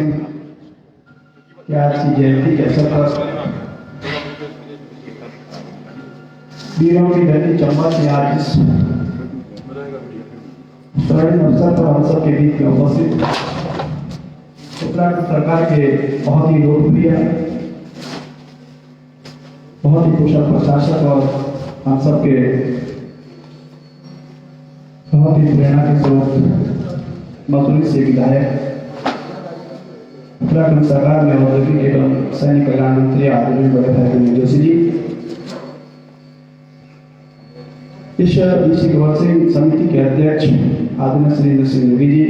सिंह की आज की जयंती के अवसर पर वीरों की धरती चंबा से आज इस स्वर्णिम अवसर पर हम सब के बीच में उपस्थित उत्तराखंड सरकार के बहुत ही लोकप्रिय, बहुत ही कुशल प्रशासक और हम सब के बहुत ही प्रेरणा के स्रोत मसूरी से विधायक उत्तराखंड सरकार में औद्योगिक एवं सैनिक कल्याण मंत्री आदरणीय बड़े भाई जोशी जी, इस ऋषि गौर सिंह समिति के अध्यक्ष आदरणीय श्री इंद्र सिंह नेगी जी,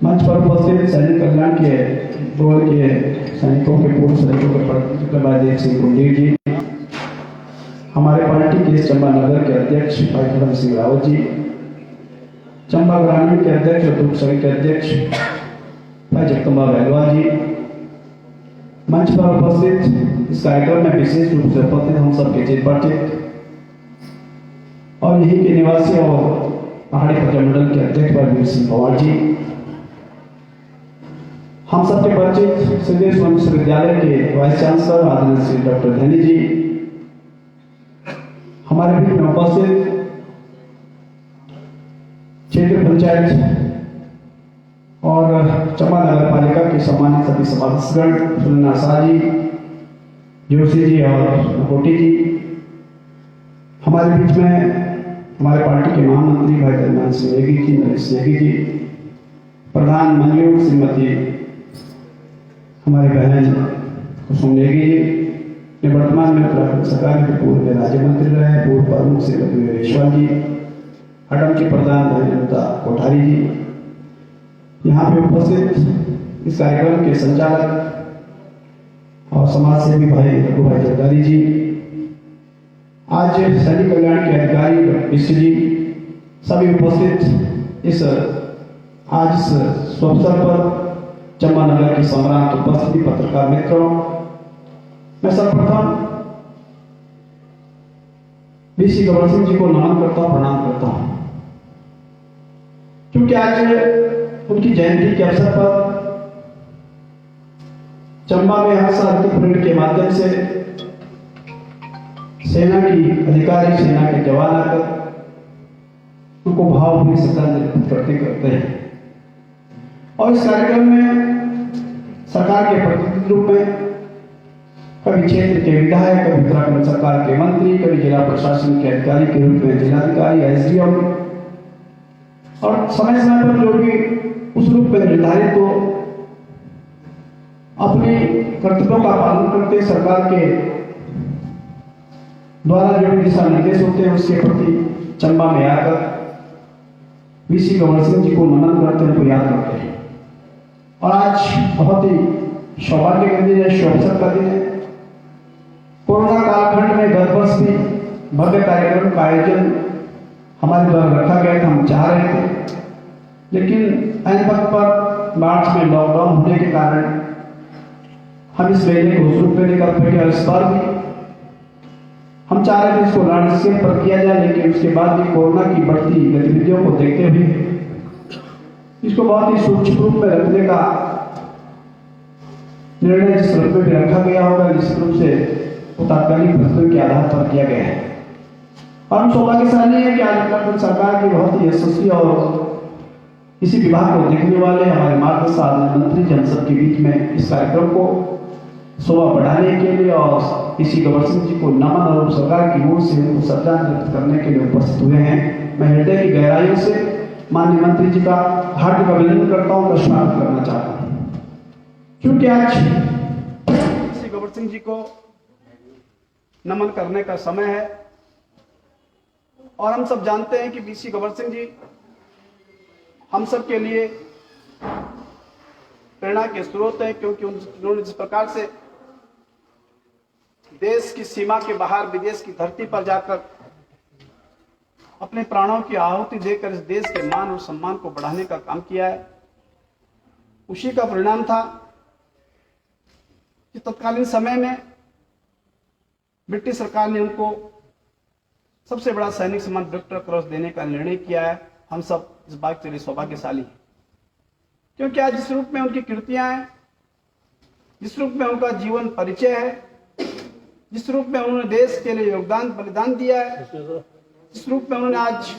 मंच पर उपस्थित सैनिक कल्याण के बोर्ड के सैनिकों के पूर्व सैनिकों के प्रतिनिधित्व सिंह कुंडीर जी, हमारे पार्टी के चंबा नगर के अध्यक्ष भाई धर्म सिंह रावत जी, चंबा ग्रामीण के अध्यक्ष और दुर्ग सभी के अध्यक्ष भाई जगदम्बा बहलवाल जी, मंच पर उपस्थित इस कार्यक्रम में विशेष रूप से उपस्थित हम सब के चित परिचित और यही के निवासी और पहाड़ी प्रजामंडल के अध्यक्ष बलवीर सिंह पवार जी, हम सबके परिचित सुदेश विश्वविद्यालय के वाइस चांसलर आदरणीय श्री डॉक्टर धनी जी, हमारे बीच में उपस्थित क्षेत्र पंचायत और चंबा नगर पालिका के सम्मानित सभी सदस्यगण सुनना शाह जी, जोशी जी और कोटी जी, हमारे बीच में हमारे पार्टी के महामंत्री भाई धर्मेंद्र सिंह नेगी जी, नरेश नेगी जी, प्रधान मंजूर श्रीमती हमारी बहन कुसुम नेगी जी, वर्तमान में उत्तराखंड सरकार के पूर्व राज्य मंत्री रहे पूर्व प्रमुख श्रीमती रेशवाल जी, हडम के प्रधान धैर्यता कोठारी जी, यहाँ पे उपस्थित इस कार्यक्रम के संचालक और समाज सेवी भाई रघु भाई जरदारी जी, आज सैनिक कल्याण के अधिकारी विश्व जी, सभी उपस्थित इस आज इस अवसर पर चंबा नगर की सम्रांत उपस्थिति पत्रकार मित्रों, मैं सर्वप्रथम ऋषि गौर सिंह जी को नमन करता हूं, प्रणाम करता हूं, क्योंकि आज उनकी जयंती के अवसर पर चंबा में हर साल परेड के माध्यम से सेना की अधिकारी, सेना के जवान आकर उनको भावभीनी श्रद्धांजलि करते हैं और इस कार्यक्रम में सरकार के प्रतिनिधि रूप में कभी क्षेत्र के विधायक, कभी उत्तराखंड सरकार के मंत्री, कभी जिला प्रशासन के अधिकारी के रूप में जिलाधिकारी, एसडीएम और समय समय पर जो भी उस रूप में निर्धारित हो अपने कर्तव्यों का पालन करते सरकार के द्वारा जो भी दिशा निर्देश होते हैं उसके प्रति चंबा में आकर ऋषि गौर सिंह जी को नमन करते हैं, उनको याद करते हैं। और आज बहुत ही सौभाग्य का दिन है, शुभ अवसर का दिन है। कोरोना कालखंड में गत वर्ष भी भव्य कार्यक्रम का आयोजन हमारे द्वारा रखा गया था, हम चाह रहे थे, लेकिन ऐन वक्त पर मार्च में लॉकडाउन होने के कारण हम इस मेले को उस रूप में नहीं कर पाए और इस बार भी हम चाह रहे थे इसको लैंडस्केप पर किया जाए, लेकिन उसके बाद भी कोरोना की बढ़ती गतिविधियों को देखते हुए इसको बहुत ही सूक्ष्म रूप में रखने का निर्णय जिस रूप में भी रखा गया होगा, निश्चित रूप से तात्कालिक परिस्थितियों के आधार पर किया गया है। और हम सौभाग्यशाली है कि आज उत्तराखंड सरकार की बहुत ही यशस्वी और इसी विभाग को देखने वाले हमारे मार्गदर्शक मंत्री जी हम सबके बीच में इस कार्यक्रम को शोभा बढ़ाने के लिए और ऋषि गौर सिंह जी को नमन और सरकार की ओर से उनको श्रद्धांजलि करने के लिए उपस्थित हुए हैं। मैं हृदय की गहराइयों से माननीय मंत्री जी का हार्दिक अभिनंदन करता हूँ, प्रश्न करना चाहता हूँ, क्योंकि आज ऋषि गौर सिंह जी को नमन करने का समय है और हम सब जानते हैं कि ऋषि गौर सिंह जी हम सब के लिए प्रेरणा के स्रोत हैं, क्योंकि उन्होंने जिस प्रकार से देश की सीमा के बाहर विदेश की धरती पर जाकर अपने प्राणों की आहुति देकर इस देश के मान और सम्मान को बढ़ाने का काम किया है, उसी का परिणाम था कि तत्कालीन समय में ब्रिटिश सरकार ने उनको सबसे बड़ा सैनिक सम्मान विक्टर क्रॉस देने का निर्णय किया है। हम सब इस बात के लिए सौभाग्यशाली हैं। क्योंकि आज जिस रूप में उनकी कृतियां हैं, जिस रूप में उनका जीवन परिचय है, जिस रूप में उन्होंने देश के लिए योगदान बलिदान दिया है, जिस रूप में उन्होंने आज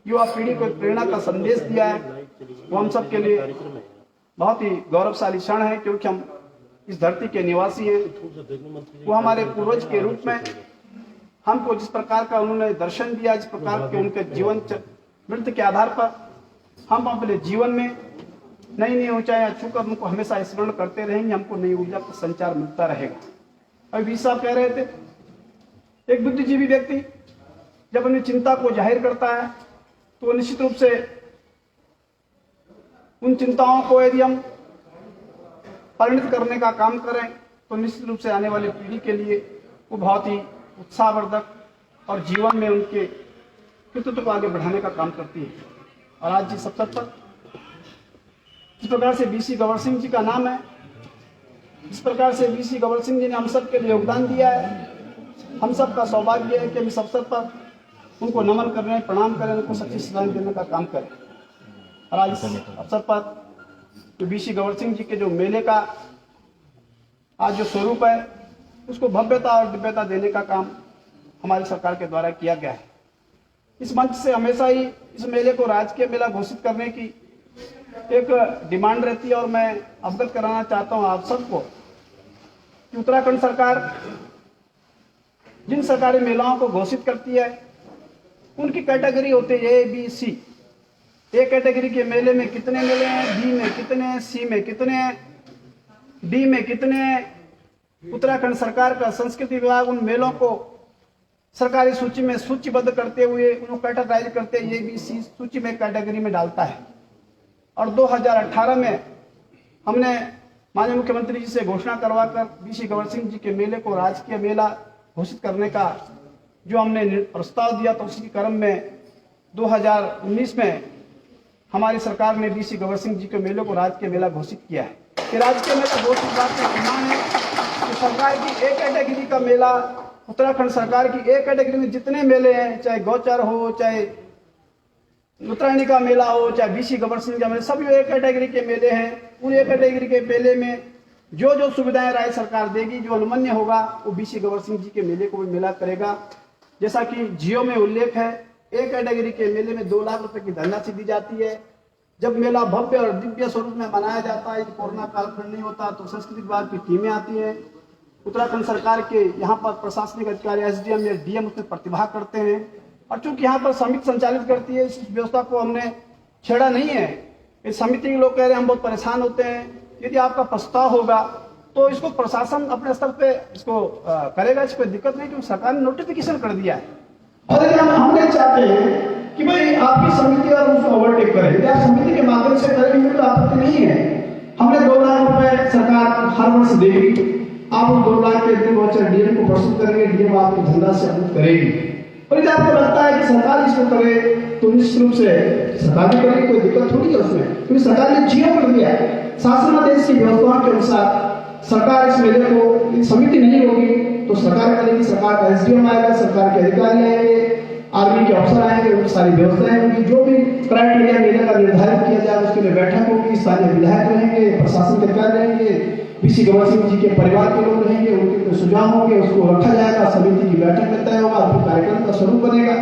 युवा पीढ़ी को प्रेरणा का संदेश दिया है, वो हम सब के लिए बहुत ही गौरवशाली क्षण है। क्योंकि हम इस धरती के निवासी हैं। वो हमारे पूर्वज के रूप में हमको जिस प्रकार का उन्होंने दर्शन दिया, जिस प्रकार के उनके जीवन मृत्यु के आधार पर हम अपने जीवन में नई नई ऊंचाइयां छूकर उनको हमेशा स्मरण करते रहेंगे, हमको नई ऊर्जा का संचार मिलता रहेगा। अभी वी साहब कह रहे थे, एक बुद्धिजीवी व्यक्ति जब अपनी चिंता को जाहिर करता है तो वो निश्चित रूप से उन चिंताओं को यदि हम परिणित करने का काम करें तो निश्चित रूप से आने वाली पीढ़ी के लिए वो बहुत ही उत्साहवर्धक और जीवन में उनके कृतित्व को आगे बढ़ाने का काम करती है। और आज जिस अवसर पर जिस प्रकार से बीसी गवर सिंह जी का नाम है, जिस प्रकार से बीसी गवर सिंह जी ने हम सब के लिए योगदान दिया है, हम सब का सौभाग्य है कि हम इस अवसर पर उनको नमन करें, प्रणाम करें, उनको सच्ची श्रद्धांजलि देने का काम करें। और आज इस अवसर पर बीसी गवर सिंह जी के जो मेले का आज जो स्वरूप है उसको भव्यता और दिव्यता देने का काम हमारी सरकार के द्वारा किया गया है। इस मंच से हमेशा ही इस मेले को राजकीय मेला घोषित करने की एक डिमांड रहती है और मैं अवगत कराना चाहता हूं आप सबको कि उत्तराखंड सरकार जिन सरकारी मेलाओं को घोषित करती है उनकी कैटेगरी होती है A B C. A category के मेले में कितने मेले हैं, बी में कितने, सी में कितने, डी में कितने। उत्तराखंड सरकार का संस्कृति विभाग उन मेलों को सरकारी सूची में सूचीबद्ध करते हुए उनको कैटेगराइज करते ए बी सी सूची में कैटेगरी में डालता है। और 2018 में हमने माननीय मुख्यमंत्री जी से घोषणा करवाकर बीसी गवर सिंह जी के मेले को राजकीय मेला घोषित करने का जो हमने प्रस्ताव दिया तो उसी क्रम में 2019 में हमारी सरकार ने बीसी गवर सिंह जी के मेले को राजकीय मेला घोषित किया है। कि राजकीय मेला घोषित बात का प्रमाण है कि सरकार की एक कैटेगरी का मेला, उत्तराखंड सरकार की एक कैटेगरी में जितने मेले हैं, चाहे गौचर हो, चाहे उत्तरायणी का मेला हो, चाहे बीसी गवर सिंह का मेला, सभी एक कैटेगरी के मेले हैं। उन एक कैटेगरी के मेले में जो जो सुविधाएं राज्य सरकार देगी, जो अनुमन्य होगा वो बीसी गवर सिंह जी के मेले को भी मेला करेगा। जैसा कि जियो में उल्लेख है, एक कैटेगरी के मेले में 2 लाख रुपए की धनराशि दी जाती है। जब मेला भव्य और दिव्य स्वरूप में मनाया जाता है, कोरोना कालखंड नहीं होता, तो संस्कृति विभाग की टीमें आती है, उत्तराखंड सरकार के यहाँ पर प्रशासनिक अधिकारी एसडीएम या डीएम उसमें प्रतिभा करते हैं। और चूंकि यहाँ पर समिति संचालित करती है, इस व्यवस्था को हमने छेड़ा नहीं है। इस समिति के लोग कह रहे हैं हम बहुत परेशान होते हैं, यदि आपका प्रस्ताव होगा तो इसको प्रशासन अपने स्तर पे इसको करेगा, इसको दिक्कत नहीं, क्योंकि सरकार ने नोटिफिकेशन कर दिया है। और यदि हम नहीं चाहते हैं कि भाई आपकी समिति और उसको ओवरटेक करे, यदि आप समिति के माध्यम से करेंगे तो आपत्ति नहीं है। हमने 2 लाख रुपए सरकार हर वर्ष देगी, आप उस 2 लाख के दिन वाउचर डीएम को प्रस्तुत करेंगे, डीएम आपकी धनराशि अवरुद्ध करेगी। और यदि आपको लगता है कि सरकार इसको करे तो निश्चित रूप से सरकार भी करेगी, कोई दिक्कत थोड़ी है उसमें, क्योंकि सरकार ने जियो कर दिया है। शासनादेश की व्यवस्थाओं के अनुसार सरकार इस मेले को, समिति नहीं होगी तो सरकार करेगी, सरकार का एसडीएम आएगा, सरकार के अधिकारी आएंगे, आर्मी के अफसर आएंगे, उनकी सारी व्यवस्थाएं होंगी, जो भी क्राइटेरिया मेले का निर्धारित किया जाए उसके लिए बैठक होगी, स्थानीय विधायक रहेंगे, प्रशासन के अधिकारी रहेंगे, बीसी गवर सिंह जी के परिवार के लोग रहेंगे, उनके सुझाव होंगे, उसको रखा जाएगा, समिति की बैठक में तय होगा, फिर कार्यक्रम का स्वरूप बनेगा।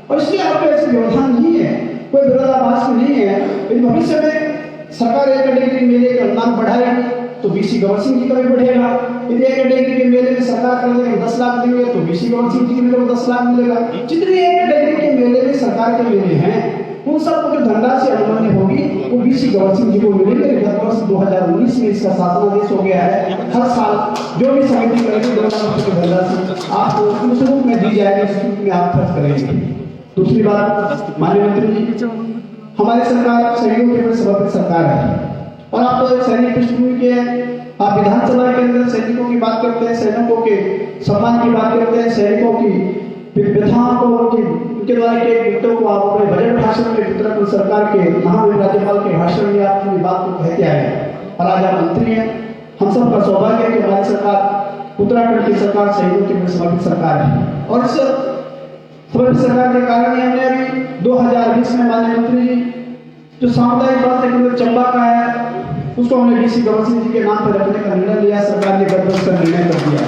और इसलिए आपको ऐसे व्यवधान नहीं है, कोई विरोधाभास नहीं है। यदि भविष्य में सरकार एक कैटेगरी मेले का अनुदान बढ़ाएगी तो बीसी गवर सिंह जी का भी बढ़ेगा। यदि एक कैटेगरी के मेले में सरकार कर देंगे 10 लाख देंगे तो बीसी गवर सिंह जी के मेले को 10 लाख मिलेगा। जितने एक कैटेगरी के मेले में सरकार के मेले हैं उन सबको जो धनराशि अनुमन्य होगी वो बीसी गवर सिंह जी को मिलेंगे। गत वर्ष 2019 में इसका शासनादेश हो गया है, हर साल जो भी समिति करेगी 2 लाख रुपए की धनराशि आपको उस रूप में दी जाएगी, उस रूप में आप खर्च करेंगे। दूसरी बात, माननीय मंत्री जी, हमारी सरकार सैनिकों के समर्पित सरकार है और आप तो सैनिक पृष्ठभूमि के हैं। आप विधानसभा के अंदर सैनिकों की बात करते हैं, सैनिकों के सम्मान की बात करते हैं, सैनिकों की व्यथाओं को, उनके द्वारा किए कृत्यों को आप अपने बजट भाषण में उत्तराखंड सरकार के महामहिम राज्यपाल के भाषण में आप अपनी बात को कहते आए और आज आप मंत्री हैं। हम सबका सौभाग्य है कि हमारी सरकार, उत्तराखंड की सरकार सैनिकों की समर्पित सरकार है। और इस समर्पित सरकार के कारण हमने अभी 2020 में माननीय मंत्री जी जो सामुदायिक स्वास्थ्य केंद्र चंबा का है उसको हमने बीसी गबर सिंह जी के नाम पर रखने का निर्णय लिया। सरकार ने गठबंधन का निर्णय कर दिया।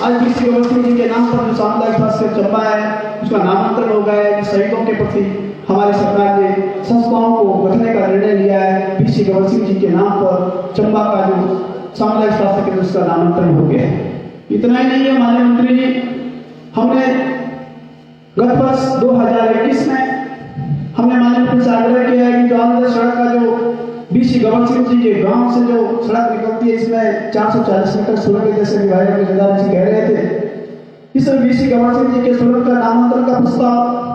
आज बीसी गबर सिंह जी के नाम पर जो सामुदायिक स्वास्थ्य चंबा है उसका नामांतरण हो गया है। शहीदों के प्रति हमारी सरकार ने संस्थाओं को गठने का निर्णय लिया है। बीसी गबर सिंह जी के नाम पर चंबा का जो सामुदायिक स्वास्थ्य केंद्र उसका नामांतरण हो गया है। इतना ही नहीं है माननीय मंत्री जी, हमने गत वर्ष 2021 में हमने माननीय मंत्री से आग्रह किया है कि जो आमदर सड़क का जो बीसी गबर सिंह जी के गांव से जो सड़क निकलती है इसमें 440 मीटर सुरंग, जैसे विधायक जगदार जी कह रहे थे, इसमें बीसी गबर सिंह जी के सुरंग का नामांतरण का प्रस्ताव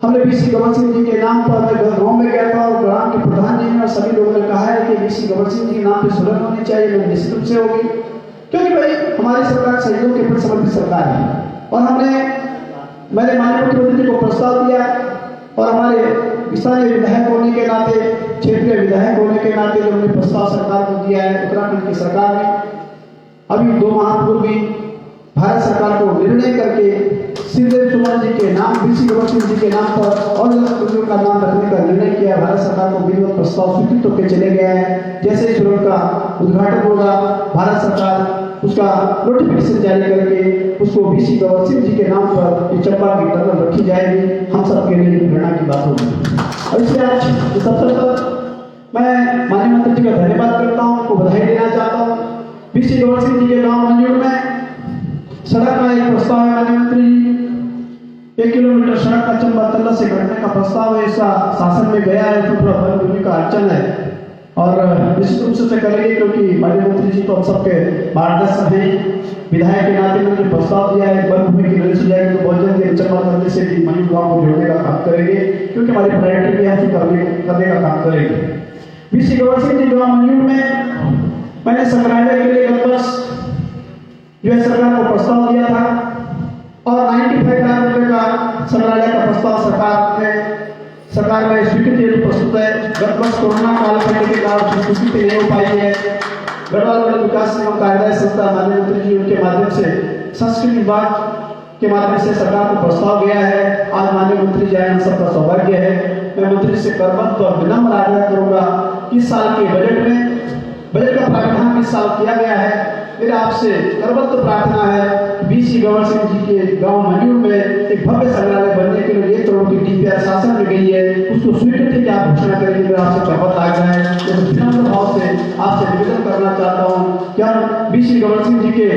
हमने बीसी गबर सिंह जी के नाम पर मैं गाँव में गया था और ग्राम के प्रधान जी ने और सभी लोगों ने कहा है कि बीसी गबर सिंह जी के नाम पर सुरंग होनी चाहिए। निश्चित रूप से होगी, क्योंकि भाई हमारी सरकार शहीदों के प्रति समर्पित सरकार है। और मैंने माननीय मुख्यमंत्री जी को प्रस्ताव दिया और हमारे स्थानीय विधायक होने के नाते, क्षेत्रीय विधायक होने के नाते जो हमने प्रस्ताव सरकार को दिया है, उत्तराखंड की सरकार ने अभी 2 माह पूर्व भी भारत सरकार को निर्णय करके श्रीदेव सुमन जी के नाम, बीसी गबर सिंह जी के नाम पर और सुरंग का नाम रखने का निर्णय किया। भारत सरकार को विधिवत प्रस्ताव स्वीकृत होकर चले गया है। जैसे सुरंग का उद्घाटन होगा, भारत सरकार उसका नोटिफिकेशन जारी करके उसको बीसी गबर सिंह जी के नाम पर ये चंबा की टनल रखी जाएगी। हम सबके लिए प्रेरणा की बात होगी। और इसलिए आज इस अवसर पर मैं माननीय मंत्री जी का धन्यवाद करता हूँ, उनको बधाई देना चाहता हूँ। बीसी गबर सिंह जी के गाँव मंजूर में सड़क का एक प्रस्ताव है माननीय मंत्री जी, 1 किलोमीटर सड़क का चंबा तल्ला से घटने का प्रस्ताव है। ऐसा शासन में गया है, उसमें थोड़ा भूमि का अड़चन है और निश्चित रूप से करेंगे, क्योंकि माननीय मंत्री जी तो हम सबके मार्गदर्शक हैं। विधायक के नाते में जो प्रस्ताव दिया है वन भूमि की रिलीज हो जाएगी तो बहुत जल्दी चंबा तल्ले से भी मंजूर गाँव को जोड़ने का काम करेंगे, क्योंकि हमारी प्रायोरिटी भी है करने का काम करेंगे। बीसी गबर सिंह जी गाँव मंजूर में मैंने संग्रहालय के लिए गत वर्ष जो है सरकार को प्रस्ताव दिया था और 95 लाख रुपए का संग्रहालय का प्रस्ताव सरकार में स्वीकृति प्रस्तुत है। गत वर्ष कोरोना काल पड़ने के कारण स्वीकृति नहीं हो पाई है। गढ़वाल मंडल विकास एवं कार्यदायी संस्था माननीय मंत्री जी उनके माध्यम से संस्कृति विभाग के माध्यम से सरकार को प्रस्ताव गया है। आज माननीय मंत्री जी आए, हम सबका सौभाग्य है। मैं मंत्री से करबद्ध और विनम्र आग्रह करूंगा, इस साल के बजट का प्रावधान इस साल किया गया है। मेरा आपसे करबद्ध प्रार्थना है, बीसी गबर सिंह जी के गांव मंजूर में एक भव्य संग्रहालय बनने के लिए 1 करोड़ की डीपीआर शासन में गई है, उसको स्वीकृति की आप घोषणा करेंगे। मेरा आपसे करबद्ध आग्रह है, तो विनम्र भाव से आपसे निवेदन करना चाहता हूँ कि हम बीसी गबर सिंह जी के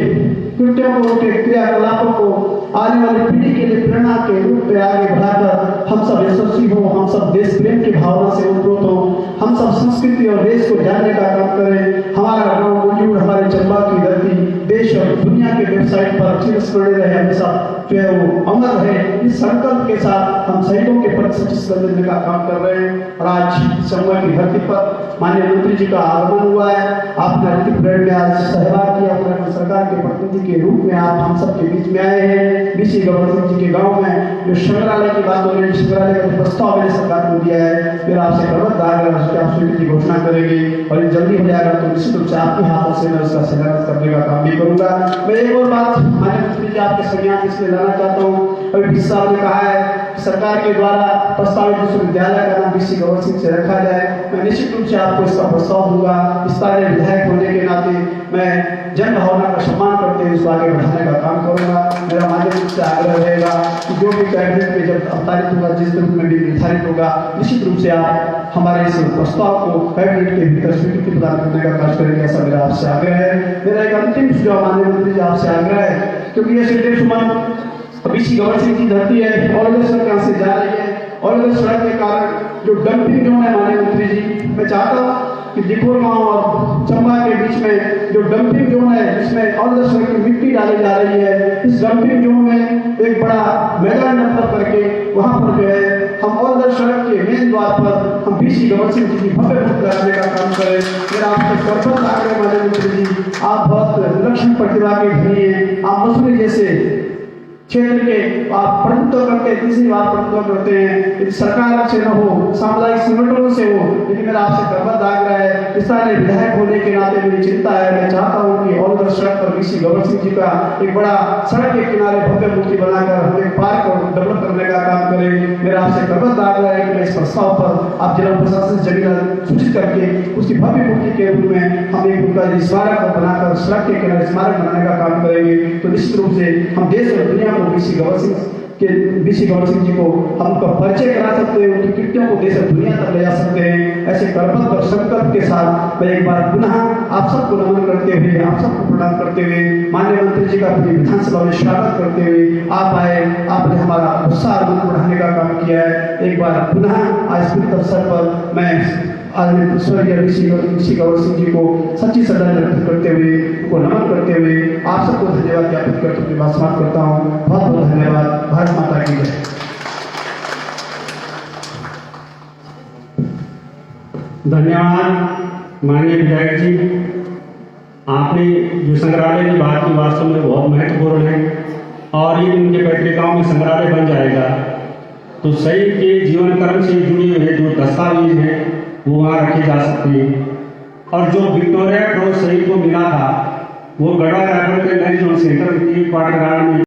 कृत्यों को, उनके क्रियाकलापों को आने वाली पीढ़ी के लिए प्रेरणा के रूप में आगे बढ़ाकर हम सब यशस्वी हो, हम सब देश प्रेम की भावना से उत्प्रोत हो, हम सब संस्कृति और देश को जानने का काम करें। हमारा गाँव मंजूर, हमारे चंबा की धरती देश और दुनिया के वेबसाइट पर चिरस्मरणीय रहे, हमेशा जो है वो अमर है। इस संकल्प के साथ हम शहीदों के प्रति सचिव देने का काम कर रहे हैं। और आज चंबा की धरती पर माननीय मंत्री जी का आगमन हुआ है। आपने अंतिम परेड में आज सहभाग किया, उत्तराखंड सरकार के प्रतिनिधि के रूप में आप हम सबके बीच में आए हैं। बीसी गबर सिंह जी के गाँव में जो संग्रहालय की बात हो रही है, संग्रहालय का प्रस्ताव मैंने सरकार को दिया है। मेरा आपसे करबद्ध आग्रह है कि आप स्वीकृति घोषणा करेंगे और ये जल्दी हो जाएगा तो निश्चित रूप से आपके हाथों से मैं उसका शिलान्यास करने का काम भी करूंगा। मैं एक और बात माननीय मंत्री जी आपके संज्ञान इसलिए लाना चाहता हूँ, अभी बीसी साहब ने कहा है सरकार के द्वारा प्रस्तावित विश्वविद्यालय का नाम बीसी गबर सिंह से रखा जाए। मैं निश्चित रूप से आपको इसका प्रस्ताव दूंगा। स्थानीय विधायक होने के नाते मैं जन भावना का सम्मान करते हुए इसको आगे बढ़ाने का काम करूंगा। मेरा माध्यम से आग्रह रहेगा कि जो भी कैबिनेट में जब अवतारित होगा, जिस रूप में भी निर्धारित होगा, निश्चित रूप से आप हमारे इस प्रस्ताव को कैबिनेट के भीतर स्वीकृति प्रदान करने का कार्य करेंगे, ऐसा मेरा आपसे आग्रह है। मेरा एक अंतिम सुझाव माननीय मंत्री जी आपसे आग्रह है, क्योंकि ये श्रीदेव सुमन बीसी गबर सिंह की धरती है और सड़क यहाँ से जा रही है और सड़क के कारण जो डंपिंग जोन है माननीय मंत्री जी, मैं चाहता हूँ कि दिखोर गांव और चंबा के बीच में जो डंपिंग जोन है जिसमें और सड़क की मिट्टी डाली जा रही है, इस डंपिंग जोन में एक बड़ा मैदान नंबर करके वहाँ पर जो है हम और सड़क के मेन द्वार पर हम बीसी गबर सिंह जी की भव्य मूर्ति लगाने का काम करें। मेरा आपसे करबद्ध आग्रह माननीय मंत्री जी, आप बहुत विलक्षण प्रतिभा के धनी हैं। आप मसूरी जैसे क्षेत्र के आप प्रतिनिधित्व करते हैं, तीसरी बार प्रतिनिधित्व करते हैं। सरकार से न हो, सामुदायिक संगठनों से हो, लेकिन मेरा आपसे करबद्ध आग्रह है स्थानीय विधायक होने के नाते मेरी चिंता है, मैं चाहता हूँ कि औरंगर सड़क पर वीसी गौर सिंह जी का एक बड़ा सड़क के किनारे भव्य मूर्ति बनाकर हम एक पार्क और डेवलप करने का काम करें। मेरा आपसे प्रबंध आग्रह है कि मैं इस प्रस्ताव पर आप जिला प्रशासन से जमीन सूचित करके उसकी भव्य मूर्ति के रूप में हम एक उनका स्मारक बनाकर सड़क के किनारे स्मारक बनाने का काम करेंगे। तो निश्चित रूप से हम देश और दुनिया को वीसी गौर सिंह जी को हम उनका परिचय करा सकते हैं, उनकी कृतियों को देश और दुनिया तक ले जा सकते हैं। ऐसे कर्मठ और संकल्प के साथ मैं एक बार पुनः आप सबको नमन करते हुए, आप सबको प्रणाम करते हुए, माननीय मंत्री जी का पूरी विधानसभा में स्वागत करते हुए आप आए, आपने हमारा उत्साह बढ़ाने का काम किया है। एक बार पुनः आज इस अवसर पर मैं स्वर्गीय ऋषि गौर सिंह जी को सच्ची श्रद्धांजलि अर्पित करते हुए, उनको नमन करते हुए आप सबको धन्यवाद ज्ञापित करते हुए बात समाप्त करता हूँ। बहुत बहुत धन्यवाद। भारत माता की जय। धन्यवाद माननीय विधायक जी, आपने जो संग्रहालय की बात की वास्तव में बहुत महत्वपूर्ण है और ये उनके पैतृक गांव में संग्रहालय बन जाएगा तो शहीद के जीवन कर्म से जुड़े हुए जो दस्तावेज हैं वो वहाँ रखे जा सकते हैं। और जो विक्टोरिया क्रॉस शहीद को मिला था वो गढ़वा रायपुर के नए जोन सेंटर की क्वार्टर गार्ड में